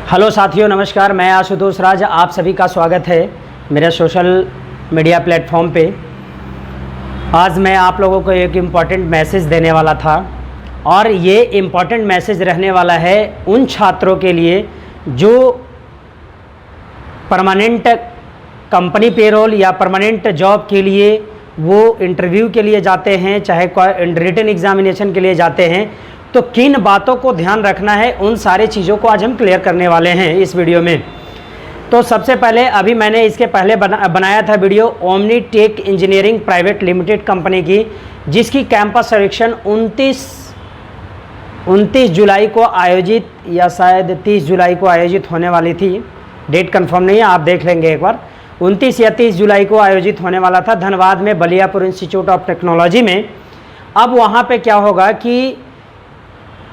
Hello साथियों, नमस्कार। मैं आशुतोष राज, आप सभी का स्वागत है मेरे सोशल मीडिया प्लेटफॉर्म पे। आज मैं आप लोगों को एक इम्पॉर्टेंट मैसेज देने वाला था और ये इम्पॉर्टेंट मैसेज रहने वाला है उन छात्रों के लिए जो परमानेंट कंपनी पेरोल या परमानेंट जॉब के लिए वो इंटरव्यू के लिए जाते हैं, चाहे रिटन एग्जामिनेशन के लिए जाते हैं। तो किन बातों को ध्यान रखना है, उन सारे चीज़ों को आज हम क्लियर करने वाले हैं इस वीडियो में। तो सबसे पहले अभी मैंने इसके पहले बनाया था video Omni Tech Engineering Private Limited company की, जिसकी कैंपस सिलेक्शन 29 जुलाई को आयोजित या शायद 30 जुलाई को आयोजित होने वाली थी। डेट कंफर्म नहीं है, आप देख लेंगे एक बार। 29 या 30 जुलाई को आयोजित होने वाला था धनबाद में बलियापुर इंस्टीट्यूट ऑफ टेक्नोलॉजी में। अब वहाँ पे क्या होगा कि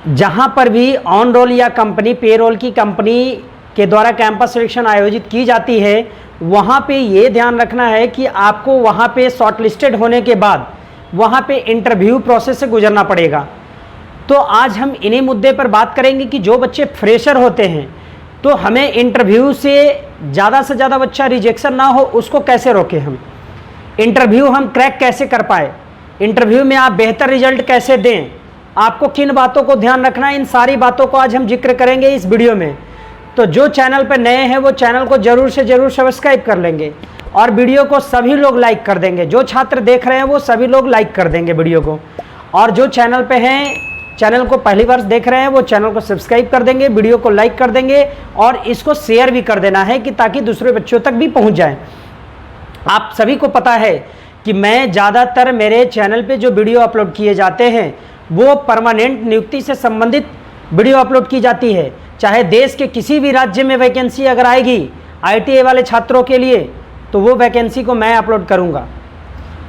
जहाँ पर भी ऑन रोल या कंपनी पेरोल की कंपनी के द्वारा कैंपस सिलेक्शन आयोजित की जाती है, वहाँ पे ये ध्यान रखना है कि आपको वहाँ पे शॉर्टलिस्टेड होने के बाद वहाँ पे इंटरव्यू प्रोसेस से गुजरना पड़ेगा। तो आज हम इन्हीं मुद्दे पर बात करेंगे कि जो बच्चे फ्रेशर होते हैं तो हमें इंटरव्यू से ज़्यादा बच्चा रिजेक्शन ना हो, उसको कैसे रोकें, हम इंटरव्यू हम क्रैक कैसे कर पाए, इंटरव्यू में आप बेहतर रिजल्ट कैसे दें, आपको किन बातों को ध्यान रखना है, इन सारी बातों को आज हम जिक्र करेंगे इस वीडियो में। तो जो चैनल पर नए हैं वो चैनल को जरूर से जरूर सब्सक्राइब कर लेंगे और वीडियो को सभी लोग लाइक कर देंगे। जो छात्र देख रहे हैं वो सभी लोग लाइक कर देंगे वीडियो को, और जो चैनल पे हैं, चैनल को पहली बार देख रहे हैं, वो चैनल को सब्सक्राइब कर देंगे, वीडियो को लाइक कर देंगे और इसको शेयर भी कर देना है कि ताकि दूसरे बच्चों तक भी पहुँच जाए। आप सभी को पता है कि मैं ज़्यादातर मेरे चैनल पे जो वीडियो अपलोड किए जाते हैं वो परमानेंट नियुक्ति से संबंधित वीडियो अपलोड की जाती है। चाहे देश के किसी भी राज्य में वैकेंसी अगर आएगी आईटीआई वाले छात्रों के लिए तो वो वैकेंसी को मैं अपलोड करूंगा।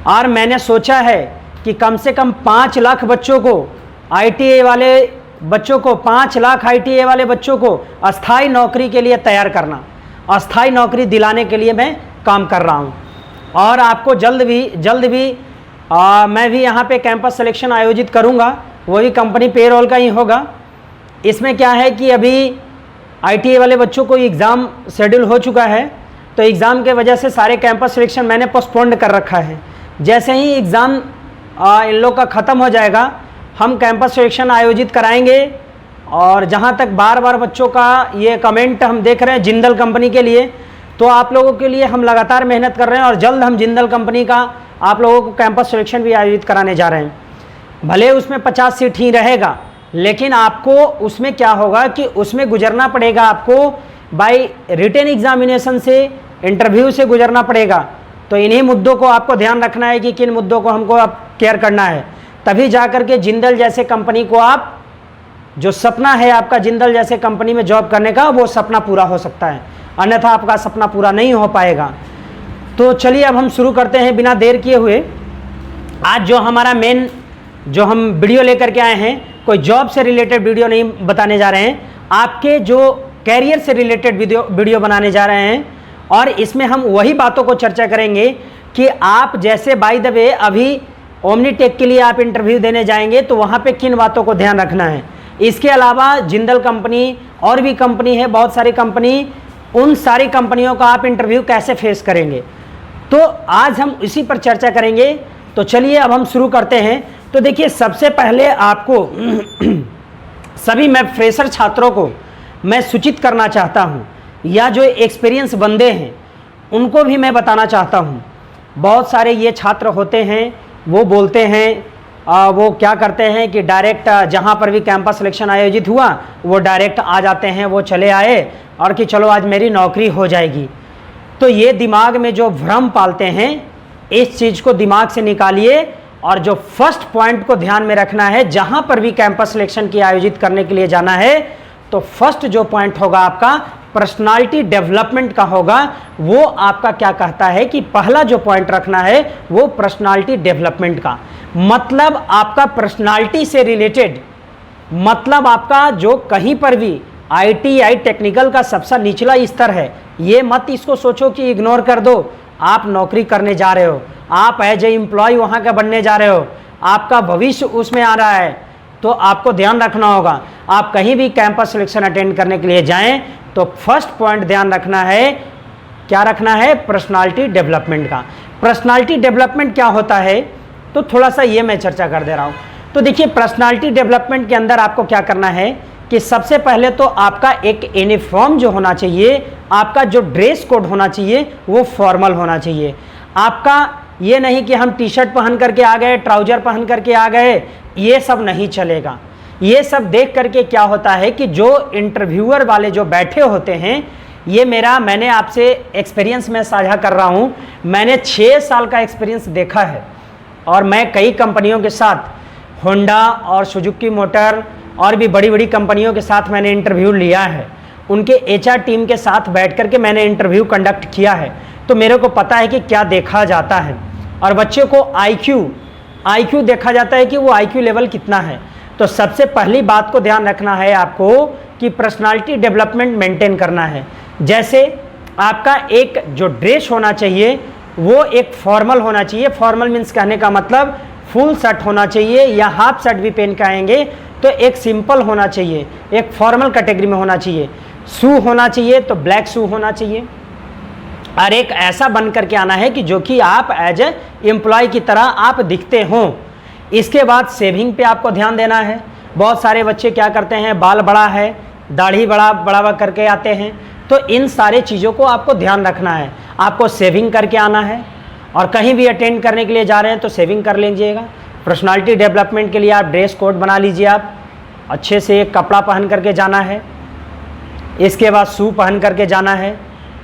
और मैंने सोचा है कि कम से कम 5 लाख बच्चों को, आईटीआई वाले बच्चों को, 5 लाख आईटीआई वाले बच्चों को अस्थाई नौकरी के लिए तैयार करना, अस्थाई नौकरी दिलाने के लिए मैं काम कर रहा हूँ। और आपको जल्द भी मैं भी यहाँ पे कैंपस सिलेक्शन आयोजित करूँगा, वो भी कंपनी पेरोल का ही होगा। इसमें क्या है कि अभी आईटीआई वाले बच्चों को एग्ज़ाम शेड्यूल हो चुका है, तो एग्ज़ाम के वजह से सारे कैंपस सिलेक्शन मैंने पोस्टपोन्ड कर रखा है। जैसे ही एग्ज़ाम इन लोग का ख़त्म हो जाएगा हम कैंपस सिलेक्शन आयोजित कराएंगे। और जहाँ तक बार बच्चों का ये कमेंट हम देख रहे हैं जिंदल कंपनी के लिए, तो आप लोगों के लिए हम लगातार मेहनत कर रहे हैं और जल्द हम जिंदल कंपनी का आप लोगों को कैंपस सिलेक्शन भी आयोजित कराने जा रहे हैं। भले उसमें 50 सीट ही रहेगा, लेकिन आपको उसमें क्या होगा कि उसमें गुजरना पड़ेगा, आपको बाय रिटन एग्जामिनेशन से, इंटरव्यू से गुजरना पड़ेगा। तो इन्हीं मुद्दों को आपको ध्यान रखना है कि किन मुद्दों को हमको अब केयर करना है, तभी जा कर के जिंदल जैसे कंपनी को आप, जो सपना है आपका जिंदल जैसे कंपनी में जॉब करने का, वो सपना पूरा हो सकता है, अन्यथा आपका सपना पूरा नहीं हो पाएगा। तो चलिए अब हम शुरू करते हैं बिना देर किए हुए। आज जो हमारा मेन जो हम वीडियो लेकर के आए हैं, कोई जॉब से रिलेटेड वीडियो नहीं बताने जा रहे हैं, आपके जो कैरियर से रिलेटेड वीडियो बनाने जा रहे हैं। और इसमें हम वही बातों को चर्चा करेंगे कि आप जैसे बाय द वे अभी ओमनी टेक के लिए आप इंटरव्यू देने जाएंगे तो वहाँ पे किन बातों को ध्यान रखना है। इसके अलावा जिंदल कंपनी और भी कंपनी है, बहुत सारी कंपनी, उन सारी कंपनियों का आप इंटरव्यू कैसे फेस करेंगे, तो आज हम इसी पर चर्चा करेंगे। तो चलिए अब हम शुरू करते हैं। तो देखिए, सबसे पहले आपको सभी मैं फ्रेशर छात्रों को मैं सूचित करना चाहता हूं, या जो एक्सपीरियंस बंदे हैं उनको भी मैं बताना चाहता हूं। बहुत सारे ये छात्र होते हैं, वो बोलते हैं, वो क्या करते हैं कि डायरेक्ट जहां पर भी कैंपस सिलेक्शन आयोजित हुआ वो डायरेक्ट आ जाते हैं, वो चले आए और कि चलो आज मेरी नौकरी हो जाएगी। तो ये दिमाग में जो भ्रम पालते हैं, इस चीज़ को दिमाग से निकालिए और जो फर्स्ट पॉइंट को ध्यान में रखना है, जहां पर भी कैंपस सिलेक्शन की आयोजित करने के लिए जाना है तो फर्स्ट जो पॉइंट होगा आपका पर्सनालिटी डेवलपमेंट का होगा। वो आपका क्या कहता है कि पहला जो पॉइंट रखना है वो पर्सनालिटी डेवलपमेंट का, मतलब आपका पर्सनालिटी से रिलेटेड, मतलब आपका जो कहीं पर भी आईटीआई टेक्निकल का सबसे निचला स्तर है, ये मत इसको सोचो कि इग्नोर कर दो। आप नौकरी करने जा रहे हो, आप एज ए एम्प्लॉय वहाँ का बनने जा रहे हो, आपका भविष्य उसमें आ रहा है, तो आपको ध्यान रखना होगा। आप कहीं भी कैंपस सिलेक्शन अटेंड करने के लिए जाएं तो फर्स्ट पॉइंट ध्यान रखना है, क्या रखना है, पर्सनालिटी डेवलपमेंट का। पर्सनालिटी डेवलपमेंट क्या होता है, तो थोड़ा सा ये मैं चर्चा कर दे रहा हूँ। तो देखिए पर्सनालिटी डेवलपमेंट के अंदर आपको क्या करना है कि सबसे पहले तो आपका एक यूनिफॉर्म जो होना चाहिए, आपका जो ड्रेस कोड होना चाहिए वो फॉर्मल होना चाहिए। आपका ये नहीं कि हम टी शर्ट पहन करके आ गए, ट्राउजर पहन करके आ गए, ये सब नहीं चलेगा। ये सब देख करके क्या होता है कि जो इंटरव्यूअर वाले जो बैठे होते हैं, ये मैंने आपसे एक्सपीरियंस में साझा कर रहा हूँ। मैंने 6 साल का एक्सपीरियंस देखा है और मैं कई कंपनियों के साथ, होंडा और सुजुकी मोटर और भी बड़ी बड़ी कंपनियों के साथ मैंने इंटरव्यू लिया है। उनके एचआर टीम के साथ बैठ करके मैंने इंटरव्यू कंडक्ट किया है, तो मेरे को पता है कि क्या देखा जाता है। और बच्चे को आईक्यू देखा जाता है कि वो आईक्यू लेवल कितना है। तो सबसे पहली बात को ध्यान रखना है आपको कि पर्सनालिटी डेवलपमेंट मेंटेन करना है। जैसे आपका एक जो ड्रेस होना चाहिए वो एक फॉर्मल होना चाहिए। फॉर्मल मीन्स कहने का मतलब फुल शर्ट होना चाहिए या हाफ शर्ट भी पहन के आएंगे तो एक सिंपल होना चाहिए, एक फॉर्मल कैटेगरी में होना चाहिए। शू होना चाहिए तो ब्लैक शू होना चाहिए और एक ऐसा बन करके आना है कि जो कि आप एज ए एम्प्लॉय की तरह आप दिखते हों। इसके बाद शेविंग पे आपको ध्यान देना है। बहुत सारे बच्चे क्या करते हैं, बाल बड़ा है, दाढ़ी बड़ा करके आते हैं, तो इन सारे चीज़ों को आपको ध्यान रखना है। आपको शेविंग करके आना है और कहीं भी अटेंड करने के लिए जा रहे हैं तो शेविंग कर लीजिएगा। पर्सनालिटी डेवलपमेंट के लिए आप ड्रेस कोड बना लीजिए, आप अच्छे से एक कपड़ा पहन करके जाना है। इसके बाद शू पहन करके जाना है।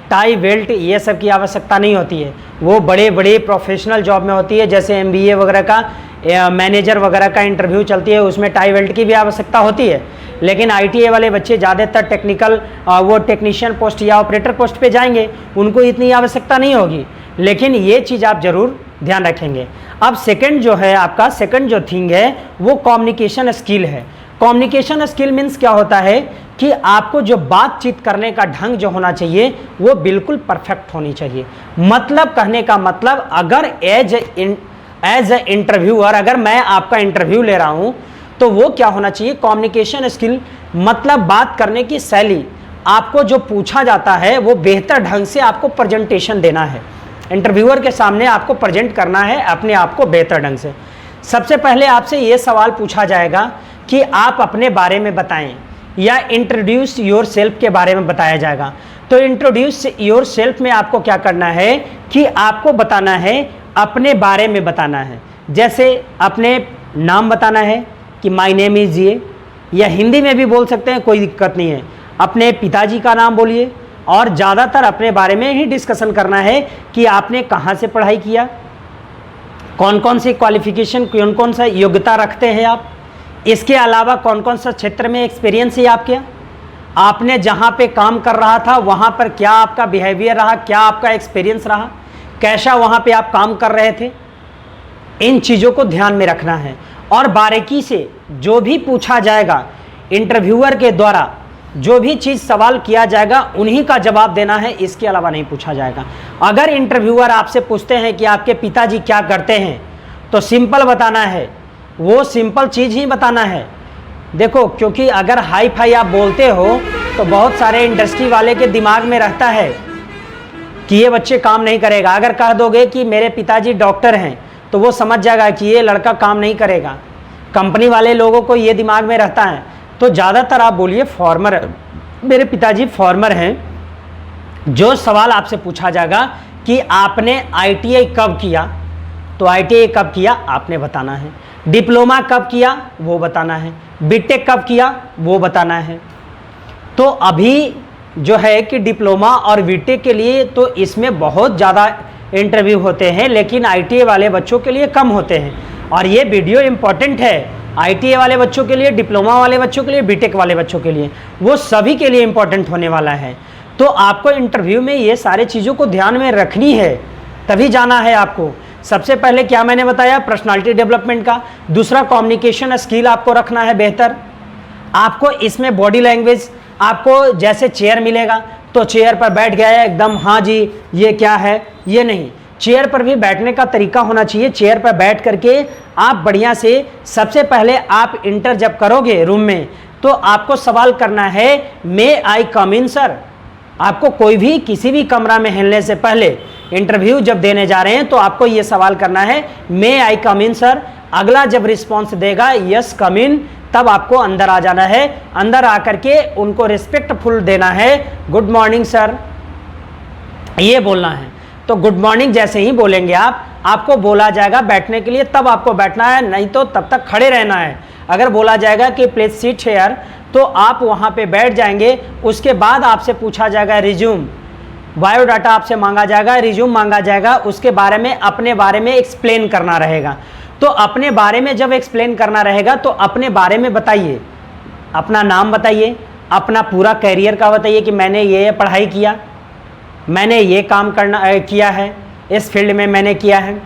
टाई बेल्ट ये सब की आवश्यकता नहीं होती है, वो बड़े बड़े प्रोफेशनल जॉब में होती है। जैसे एमबीए वगैरह का, मैनेजर वगैरह का इंटरव्यू चलती है, उसमें टाई बेल्ट की भी आवश्यकता होती है। लेकिन आईटीआई वाले बच्चे ज़्यादातर टेक्निकल वो टेक्नीशियन पोस्ट या ऑपरेटर पोस्ट पे जाएंगे, उनको इतनी आवश्यकता नहीं होगी। लेकिन ये चीज़ आप ज़रूर ध्यान रखेंगे। अब सेकंड जो है आपका, सेकंड जो थिंग है वो कम्युनिकेशन स्किल है। कम्युनिकेशन स्किल मीन्स क्या होता है कि आपको जो बातचीत करने का ढंग जो होना चाहिए वो बिल्कुल परफेक्ट होनी चाहिए। मतलब कहने का मतलब, अगर एज ए इंटरव्यूअर अगर मैं आपका इंटरव्यू ले रहा हूँ तो वो क्या होना चाहिए, कम्युनिकेशन स्किल मतलब बात करने की शैली। आपको जो पूछा जाता है वो बेहतर ढंग से आपको प्रेजेंटेशन देना है। इंटरव्यूअर के सामने आपको प्रेजेंट करना है अपने आप को बेहतर ढंग से। सबसे पहले आपसे ये सवाल पूछा जाएगा कि आप अपने बारे में बताएं या इंट्रोड्यूस योर सेल्फ के बारे में बताया जाएगा। तो इंट्रोड्यूस योर सेल्फ में आपको क्या करना है कि आपको बताना है, अपने बारे में बताना है। जैसे अपने नाम बताना है कि माय नेम इज़ ये, या हिंदी में भी बोल सकते हैं, कोई दिक्कत नहीं है। अपने पिताजी का नाम बोलिए और ज़्यादातर अपने बारे में ही डिस्कशन करना है कि आपने कहाँ से पढ़ाई किया, कौन कौन सी क्वालिफिकेशन, कौन कौन सा योग्यता रखते हैं आप। इसके अलावा कौन कौन सा क्षेत्र में एक्सपीरियंस है आपके, आपने जहाँ पे काम कर रहा था वहाँ पर क्या आपका बिहेवियर रहा, क्या आपका एक्सपीरियंस रहा, कैसा वहाँ पे आप काम कर रहे थे। इन चीज़ों को ध्यान में रखना है और बारीकी से जो भी पूछा जाएगा इंटरव्यूअर के द्वारा, जो भी चीज़ सवाल किया जाएगा उन्हीं का जवाब देना है, इसके अलावा नहीं पूछा जाएगा। अगर इंटरव्यूअर आपसे पूछते हैं कि आपके पिताजी क्या करते हैं तो सिंपल बताना है, वो सिंपल चीज़ ही बताना है। देखो, क्योंकि अगर हाई फाई आप बोलते हो तो बहुत सारे इंडस्ट्री वाले के दिमाग में रहता है कि ये बच्चे काम नहीं करेगा। अगर कह दोगे कि मेरे पिताजी डॉक्टर हैं तो वो समझ जाएगा कि ये लड़का काम नहीं करेगा। कंपनी वाले लोगों को ये दिमाग में रहता है। तो ज़्यादातर आप बोलिए फॉर्मर, मेरे पिताजी फॉर्मर हैं। जो सवाल आपसे पूछा जाएगा कि आपने आईटीआई कब किया, तो आईटीआई कब किया आपने बताना है। डिप्लोमा कब किया वो बताना है। बीटेक कब किया वो बताना है। तो अभी जो है कि डिप्लोमा और बीटेक के लिए तो इसमें बहुत ज़्यादा इंटरव्यू होते हैं, लेकिन आईटीआई वाले बच्चों के लिए कम होते हैं। और ये वीडियो इम्पॉर्टेंट है आईटीआई वाले बच्चों के लिए, डिप्लोमा वाले बच्चों के लिए, बीटेक वाले बच्चों के लिए, वो सभी के लिए इम्पॉर्टेंट होने वाला है। तो आपको इंटरव्यू में ये सारे चीज़ों को ध्यान में रखनी है, तभी जाना है आपको। सबसे पहले क्या मैंने बताया, पर्सनालिटी डेवलपमेंट का। दूसरा, कम्युनिकेशन स्किल आपको रखना है बेहतर। आपको इसमें बॉडी लैंग्वेज, आपको जैसे चेयर मिलेगा तो चेयर पर बैठ गया है एकदम, हाँ जी ये क्या है, ये नहीं। चेयर पर भी बैठने का तरीका होना चाहिए। चेयर पर बैठ करके आप बढ़िया से, सबसे पहले आप इंटर जब करोगे रूम में तो आपको सवाल करना है, मे आई कम इन सर, आपको कोई भी किसी भी कमरा में हिलने से पहले इंटरव्यू जब देने जा रहे हैं तो आपको ये सवाल करना है, मे आई कम इन सर। अगला जब रिस्पॉन्स देगा यस कम इन, तब आपको अंदर आ जाना है। अंदर आकर के उनको रिस्पेक्टफुल देना है, गुड मॉर्निंग सर, ये बोलना है। तो गुड मॉर्निंग जैसे ही बोलेंगे आपको बोला जाएगा बैठने के लिए, तब आपको बैठना है, नहीं तो तब तक खड़े रहना है। अगर बोला जाएगा कि प्लीज सिट हियर, तो आप वहाँ पे बैठ जाएंगे। उसके बाद आपसे पूछा जाएगा रिज्यूम, बायोडाटा आपसे मांगा जाएगा, रिज्यूम मांगा जाएगा। उसके बारे में अपने बारे में एक्सप्लेन करना रहेगा। तो अपने बारे में जब एक्सप्लेन करना रहेगा तो अपने बारे में बताइए, अपना नाम बताइए, अपना पूरा कैरियर का बताइए कि मैंने ये पढ़ाई किया, मैंने ये काम किया है, इस फील्ड में मैंने किया है,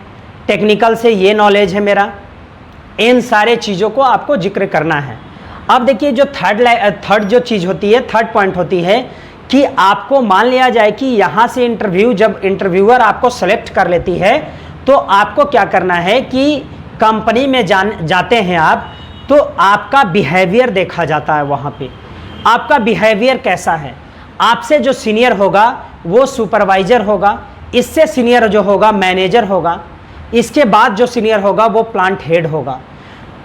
टेक्निकल से ये नॉलेज है मेरा। इन सारे चीज़ों को आपको जिक्र करना है। अब देखिए जो थर्ड जो चीज़ होती है, थर्ड पॉइंट होती है कि आपको मान लिया जाए कि यहाँ से जब इंटरव्यूअर आपको सेलेक्ट कर लेती है तो आपको क्या करना है कि कंपनी में जाते हैं आप, तो आपका बिहेवियर देखा जाता है। वहाँ पे आपका बिहेवियर कैसा है। आपसे जो सीनियर होगा वो सुपरवाइजर होगा, इससे सीनियर जो होगा मैनेजर होगा, इसके बाद जो सीनियर होगा वो प्लांट हेड होगा।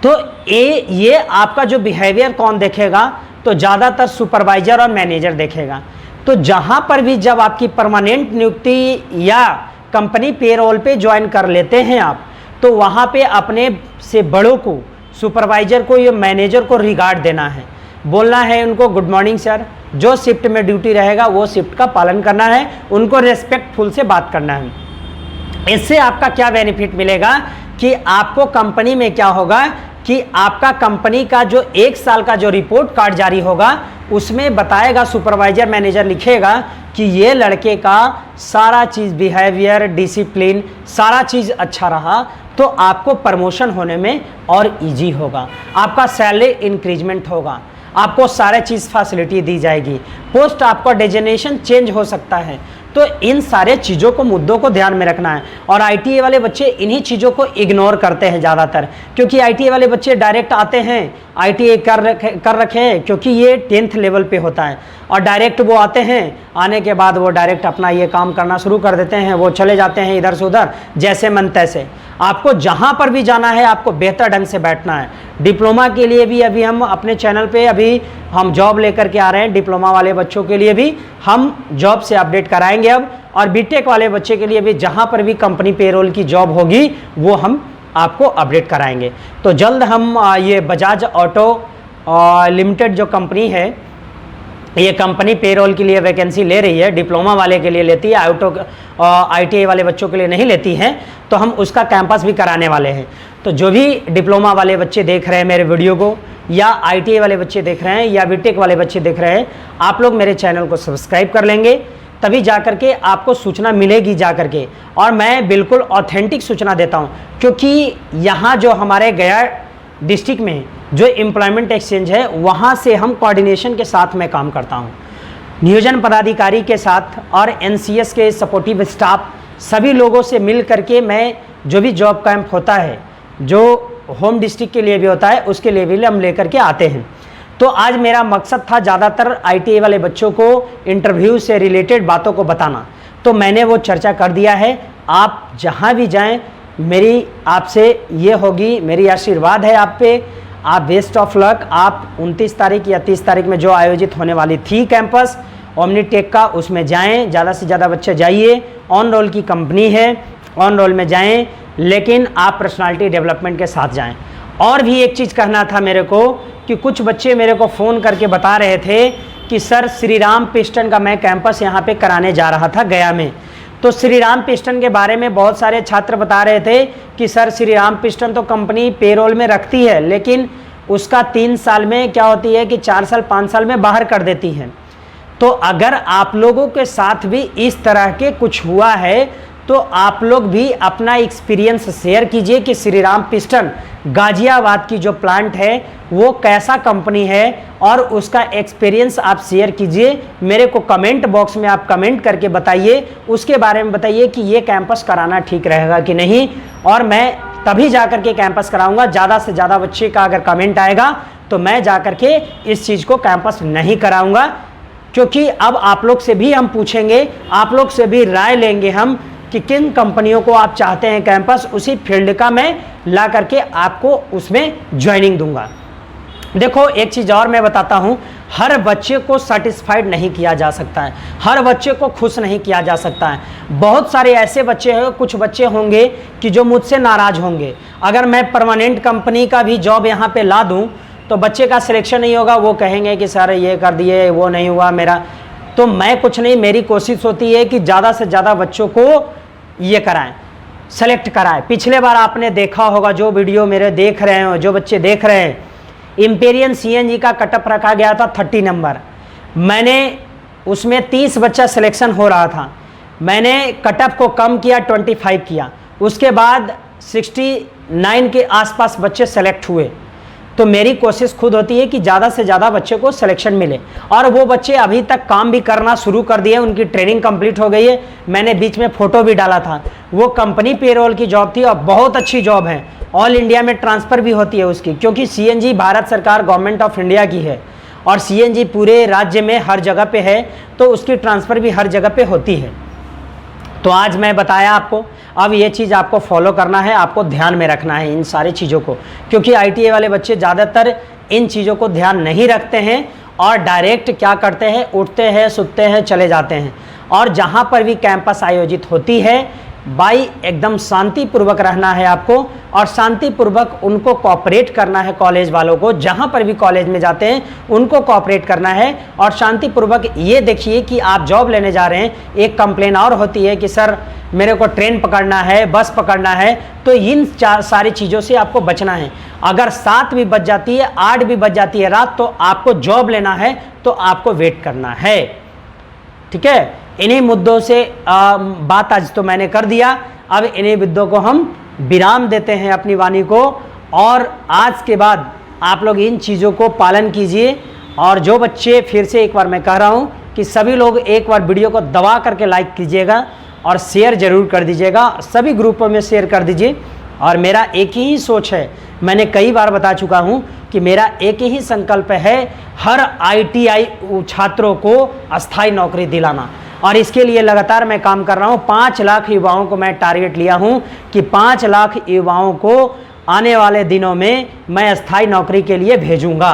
तो ये आपका जो बिहेवियर कौन देखेगा, तो ज़्यादातर सुपरवाइजर और मैनेजर देखेगा। तो जहाँ पर भी जब आपकी परमानेंट नियुक्ति या कंपनी पेरोल पे ज्वाइन कर लेते हैं आप, तो वहाँ पे अपने से बड़ों को, सुपरवाइजर को या मैनेजर को रिगार्ड देना है, बोलना है उनको गुड मॉर्निंग सर। जो शिफ्ट में ड्यूटी रहेगा वो शिफ्ट का पालन करना है, उनको रेस्पेक्टफुल से बात करना है। इससे आपका क्या बेनिफिट मिलेगा कि आपको कंपनी में क्या होगा कि आपका कंपनी का जो 1 साल का जो रिपोर्ट कार्ड जारी होगा उसमें बताएगा, सुपरवाइजर मैनेजर लिखेगा कि ये लड़के का सारा चीज़ बिहेवियर, डिसिप्लिन, सारा चीज़ अच्छा रहा, तो आपको प्रमोशन होने में और इजी होगा, आपका सैलरी इंक्रीजमेंट होगा, आपको सारे चीज़ फैसिलिटी दी जाएगी, पोस्ट आपका डेजिग्नेशन चेंज हो सकता है। तो इन सारे चीज़ों को, मुद्दों को ध्यान में रखना है। और आईटीआई वाले बच्चे इन्हीं चीज़ों को इग्नोर करते हैं ज़्यादातर, क्योंकि आईटीआई वाले बच्चे डायरेक्ट आते हैं, आईटीआई कर रखे हैं, क्योंकि ये 10th लेवल पे होता है, और डायरेक्ट वो आते हैं, आने के बाद वो डायरेक्ट अपना ये काम करना शुरू कर देते हैं, वो चले जाते हैं इधर से उधर जैसे मन तैसे। आपको जहाँ पर भी जाना है आपको बेहतर ढंग से बैठना है। डिप्लोमा के लिए भी अभी हम अपने चैनल पे अभी हम जॉब लेकर के आ रहे हैं, डिप्लोमा वाले बच्चों के लिए भी हम जॉब से अपडेट कराएंगे अब, और बीटेक वाले बच्चे के लिए भी जहाँ पर भी कंपनी पेरोल की जॉब होगी वो हम आपको अपडेट कराएंगे। तो जल्द हम ये बजाज ऑटो लिमिटेड जो कंपनी है, ये कंपनी पेरोल के लिए वैकेंसी ले रही है, डिप्लोमा वाले के लिए लेती है, आईटीआई वाले बच्चों के लिए नहीं लेती है। तो हम उसका कैंपस भी कराने वाले हैं। तो जो भी डिप्लोमा वाले बच्चे देख रहे हैं मेरे वीडियो को, या आईटीआई वाले बच्चे देख रहे हैं, या बीटेक वाले बच्चे देख रहे हैं, आप लोग मेरे चैनल को सब्सक्राइब कर लेंगे, तभी जा करके आपको सूचना मिलेगी जा करके। और मैं बिल्कुल ऑथेंटिक सूचना देता हूँ, क्योंकि यहाँ जो हमारे गया डिस्ट्रिक्ट में जो एम्प्लॉयमेंट एक्सचेंज है, वहाँ से हम कोऑर्डिनेशन के साथ मैं काम करता हूँ, नियोजन पदाधिकारी के साथ और एनसीएस के सपोर्टिव स्टाफ सभी लोगों से मिल करके मैं जो भी जॉब कैंप होता है, जो होम डिस्ट्रिक्ट के लिए भी होता है, उसके लिए भी हम लेकर के आते हैं। तो आज मेरा मकसद था ज़्यादातर आईटीआई वाले बच्चों को इंटरव्यू से रिलेटेड बातों को बताना, तो मैंने वो चर्चा कर दिया है। आप जहाँ भी जाएं, मेरी आपसे ये होगी, मेरी आशीर्वाद है आप पे, आप बेस्ट ऑफ लक। आप 29 तारीख या 30 तारीख में जो आयोजित होने वाली थी कैंपस ओमनीटेक का, उसमें जाएं, ज़्यादा से ज़्यादा बच्चे जाइए। ऑन रोल की कंपनी है, ऑन रोल में जाएं, लेकिन आप पर्सनालिटी डेवलपमेंट के साथ जाएं। और भी एक चीज़ कहना था मेरे को कि कुछ बच्चे मेरे को फ़ोन करके बता रहे थे कि सर श्री राम पिस्टन का मैं कैंपस यहाँ पे कराने जा रहा था गया में। तो श्री राम पिस्टन के बारे में बहुत सारे छात्र बता रहे थे कि सर श्री राम पिस्टन तो कंपनी पेरोल में रखती है, लेकिन उसका 3 साल में क्या होती है कि 4 साल 5 साल में बाहर कर देती है। तो अगर आप लोगों के साथ भी इस तरह के कुछ हुआ है तो आप लोग भी अपना एक्सपीरियंस शेयर कीजिए कि श्री राम पिस्टन गाजियाबाद की जो प्लांट है वो कैसा कंपनी है, और उसका एक्सपीरियंस आप शेयर कीजिए। मेरे को कमेंट बॉक्स में आप कमेंट करके बताइए, उसके बारे में बताइए कि ये कैंपस कराना ठीक रहेगा कि नहीं, और मैं तभी जाकर के कैंपस कराऊंगा। ज़्यादा से ज़्यादा बच्चे का अगर कमेंट आएगा तो मैं जाकर के इस चीज़ को कैंपस नहीं कराऊंगा। क्योंकि अब आप लोग से भी हम पूछेंगे, आप लोग से भी राय लेंगे हम कि किन कंपनियों को आप चाहते हैं कैंपस, उसी फील्ड का मैं ला करके आपको उसमें ज्वाइनिंग दूंगा। देखो एक चीज़ और मैं बताता हूँ, हर बच्चे को सेटिस्फाइड नहीं किया जा सकता है, हर बच्चे को खुश नहीं किया जा सकता है। बहुत सारे ऐसे बच्चे हैं, कुछ बच्चे होंगे कि जो मुझसे नाराज़ होंगे। अगर मैं परमानेंट कंपनी का भी जॉब यहाँ पे ला दूँ तो बच्चे का सिलेक्शन नहीं होगा, वो कहेंगे कि सर ये कर दिए, वो नहीं हुआ मेरा। तो मैं कुछ नहीं, मेरी कोशिश होती है कि ज़्यादा से ज़्यादा बच्चों को ये कराएं, सेलेक्ट कराएं। पिछले बार आपने देखा होगा, जो वीडियो मेरे देख रहे हो, जो बच्चे देख रहे हैं, इम्पेरियन सीएनजी का कटअप रखा गया था 30 नंबर। मैंने उसमें 30 बच्चा सिलेक्शन हो रहा था, मैंने कटअप को कम किया, 25 किया। उसके बाद 69 के आसपास बच्चे सेलेक्ट हुए। तो मेरी कोशिश खुद होती है कि ज़्यादा से ज़्यादा बच्चे को सिलेक्शन मिले, और वो बच्चे अभी तक काम भी करना शुरू कर दिए, उनकी ट्रेनिंग कंप्लीट हो गई है। मैंने बीच में फ़ोटो भी डाला था, वो कंपनी पेरोल की जॉब थी और बहुत अच्छी जॉब है, ऑल इंडिया में ट्रांसफ़र भी होती है उसकी, क्योंकि सीएनजी भारत सरकार गवर्नमेंट ऑफ इंडिया की है और सीएनजी पूरे राज्य में हर जगह पे है, तो उसकी ट्रांसफ़र भी हर जगह पे होती है। तो आज मैं बताया आपको, अब ये चीज़ आपको फॉलो करना है, आपको ध्यान में रखना है इन सारी चीज़ों को, क्योंकि आईटीआई वाले बच्चे ज़्यादातर इन चीज़ों को ध्यान नहीं रखते हैं और डायरेक्ट क्या करते हैं, उठते हैं, सुतते हैं, चले जाते हैं। और जहाँ पर भी कैंपस आयोजित होती है भाई एकदम शांतिपूर्वक रहना है आपको, और शांतिपूर्वक उनको कोऑपरेट करना है। कॉलेज वालों को, जहाँ पर भी कॉलेज में जाते हैं उनको कोऑपरेट करना है और शांतिपूर्वक ये देखिए कि आप जॉब लेने जा रहे हैं। एक कंप्लेन और होती है कि सर मेरे को ट्रेन पकड़ना है, बस पकड़ना है, तो इन सारी चीज़ों से आपको बचना है। अगर 7 भी बज जाती है, 8 भी बज जाती है रात, तो आपको जॉब लेना है तो आपको वेट करना है, ठीक है। इन्हीं मुद्दों से बात आज तो मैंने कर दिया, अब इन्हीं मुद्दों को हम विराम देते हैं अपनी वाणी को, और आज के बाद आप लोग इन चीज़ों को पालन कीजिए। और जो बच्चे, फिर से एक बार मैं कह रहा हूँ कि सभी लोग एक बार वीडियो को दबा करके लाइक कीजिएगा और शेयर ज़रूर कर दीजिएगा, सभी ग्रुपों में शेयर कर दीजिए। और मेरा एक ही सोच है, मैंने कई बार बता चुका हूँ कि मेरा एक ही संकल्प है, हर आईटीआई छात्रों को अस्थायी नौकरी दिलाना, और इसके लिए लगातार मैं काम कर रहा हूँ। 5 लाख युवाओं को मैं टारगेट लिया हूँ कि 5 लाख युवाओं को आने वाले दिनों में मैं अस्थायी नौकरी के लिए भेजूँगा।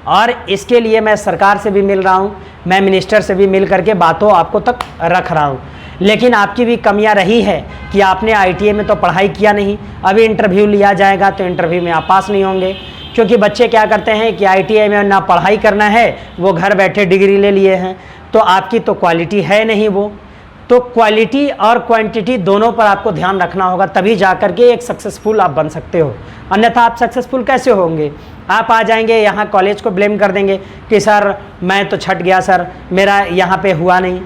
और इसके लिए मैं सरकार से भी मिल रहा हूँ, मैं मिनिस्टर से भी मिल करके बातों आपको तक रख रहा हूँ। लेकिन आपकी भी कमियां रही है कि आपने आईटीआई में तो पढ़ाई किया नहीं, अभी इंटरव्यू लिया जाएगा तो इंटरव्यू में आप पास नहीं होंगे, क्योंकि बच्चे क्या करते हैं कि आईटीआई में ना पढ़ाई करना है, वो घर बैठे डिग्री ले लिए हैं, तो आपकी तो क्वालिटी है नहीं वो। तो क्वालिटी और क्वांटिटी दोनों पर आपको ध्यान रखना होगा, तभी जा कर के एक सक्सेसफुल आप बन सकते हो। अन्यथा आप सक्सेसफुल कैसे होंगे? आप आ जाएंगे यहाँ कॉलेज को ब्लेम कर देंगे कि सर मैं तो छट गया, सर मेरा यहाँ पे हुआ नहीं।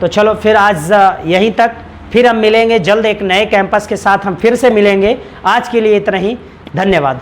तो चलो फिर आज यहीं तक, फिर हम मिलेंगे जल्द एक नए कैंपस के साथ, हम फिर से मिलेंगे। आज के लिए इतना ही, धन्यवाद।